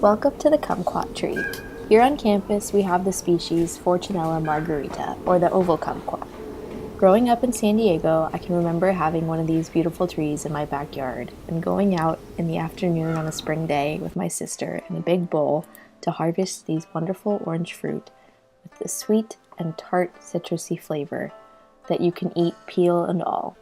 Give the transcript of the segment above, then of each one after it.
Welcome to the kumquat tree. Here on campus, we have the species Fortunella margarita, or the oval kumquat. Growing up in San Diego, I can remember having one of these beautiful trees in my backyard and going out in the afternoon on a spring day with my sister in a big bowl to harvest these wonderful orange fruit with the sweet and tart citrusy flavor that you can eat peel and all.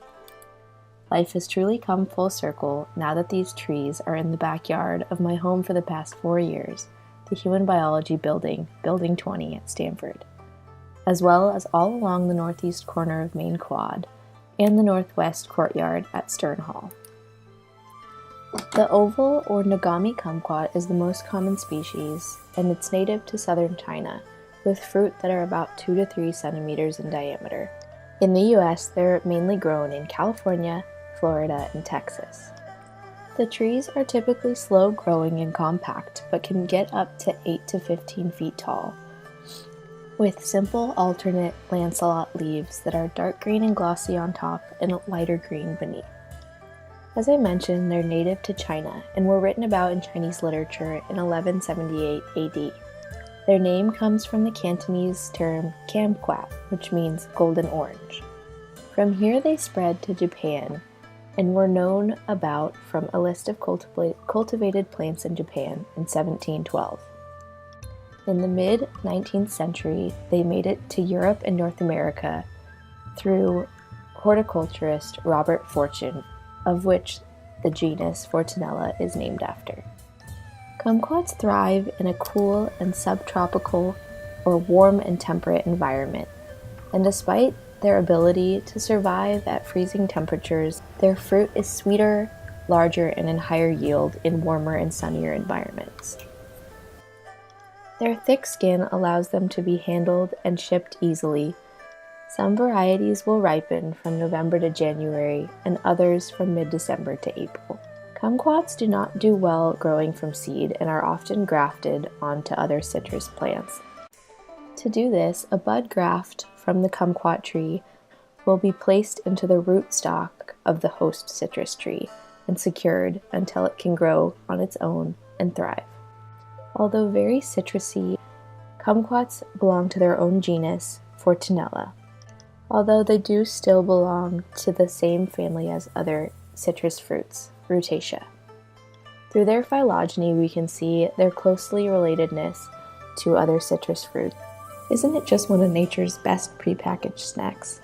Life has truly come full circle now that these trees are in the backyard of my home for the past 4 years, the Human Biology Building, Building 20 at Stanford, as well as all along the northeast corner of Main Quad and the northwest courtyard at Stern Hall. The oval or Nagami kumquat is the most common species, and it's native to southern China, with fruit that are about 2 to 3 centimeters in diameter. In the US, they're mainly grown in California, Florida, and Texas. The trees are typically slow growing and compact, but can get up to 8 to 15 feet tall, with simple alternate lanceolate leaves that are dark green and glossy on top and lighter green beneath. As I mentioned, they're native to China and were written about in Chinese literature in 1178 AD. Their name comes from the Cantonese term Kumquat, which means golden orange. From here they spread to Japan and were known about from a list of cultivated plants in Japan in 1712. In the mid-19th century, they made it to Europe and North America through horticulturist Robert Fortune, of which the genus Fortunella is named after. Kumquats thrive in a cool and subtropical or warm and temperate environment, and despite their ability to survive at freezing temperatures, their fruit is sweeter, larger, and in higher yield in warmer and sunnier environments. Their thick skin allows them to be handled and shipped easily. Some varieties will ripen from November to January, and others from mid-December to April. Kumquats do not do well growing from seed and are often grafted onto other citrus plants. To do this, a bud graft from the kumquat tree will be placed into the rootstock of the host citrus tree and secured until it can grow on its own and thrive. Although very citrusy, kumquats belong to their own genus, Fortunella, although they do still belong to the same family as other citrus fruits, Rutaceae. Through their phylogeny, we can see their closely relatedness to other citrus fruits. Isn't it just one of nature's best prepackaged snacks?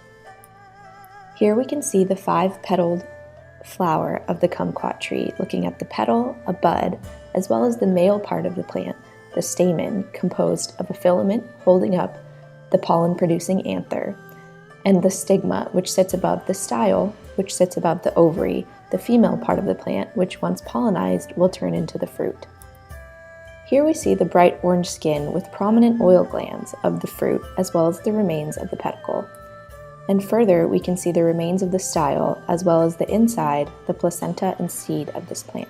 Here we can see the 5-petaled flower of the kumquat tree, looking at the petal, a bud, as well as the male part of the plant, the stamen, composed of a filament holding up the pollen-producing anther, and the stigma, which sits above the style, which sits above the ovary, the female part of the plant, which once pollinized will turn into the fruit. Here we see the bright orange skin with prominent oil glands of the fruit as well as the remains of the pedicle. And further, we can see the remains of the style as well as the inside, the placenta and seed of this plant.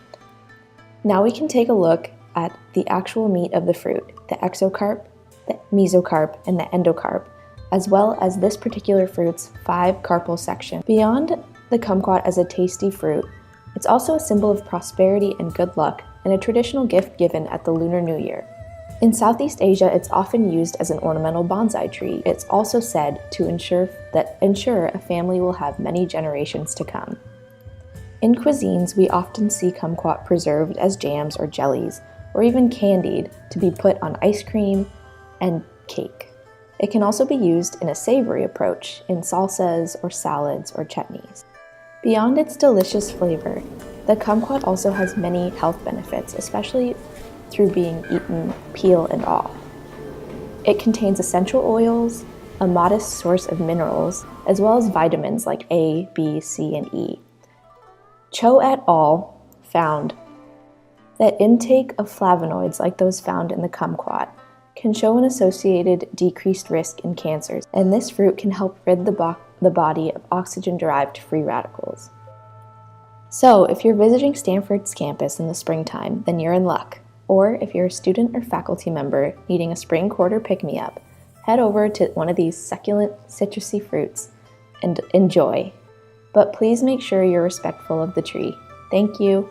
Now we can take a look at the actual meat of the fruit, the exocarp, the mesocarp, and the endocarp, as well as this particular fruit's 5 carpal section. Beyond the kumquat as a tasty fruit, it's also a symbol of prosperity and good luck, and a traditional gift given at the Lunar New Year. In Southeast Asia, it's often used as an ornamental bonsai tree. It's also said to ensure a family will have many generations to come. In cuisines, we often see kumquat preserved as jams or jellies, or even candied to be put on ice cream and cake. It can also be used in a savory approach in salsas or salads or chutneys. Beyond its delicious flavor, the kumquat also has many health benefits, especially through being eaten peel and all. It contains essential oils, a modest source of minerals, as well as vitamins like A, B, C, and E. Cho et al. Found that intake of flavonoids like those found in the kumquat can show an associated decreased risk in cancers, and this fruit can help rid the body of oxygen-derived free radicals. So, if you're visiting Stanford's campus in the springtime, then you're in luck. Or if you're a student or faculty member needing a spring quarter pick-me-up, head over to one of these succulent citrusy fruits and enjoy. But please make sure you're respectful of the tree. Thank you.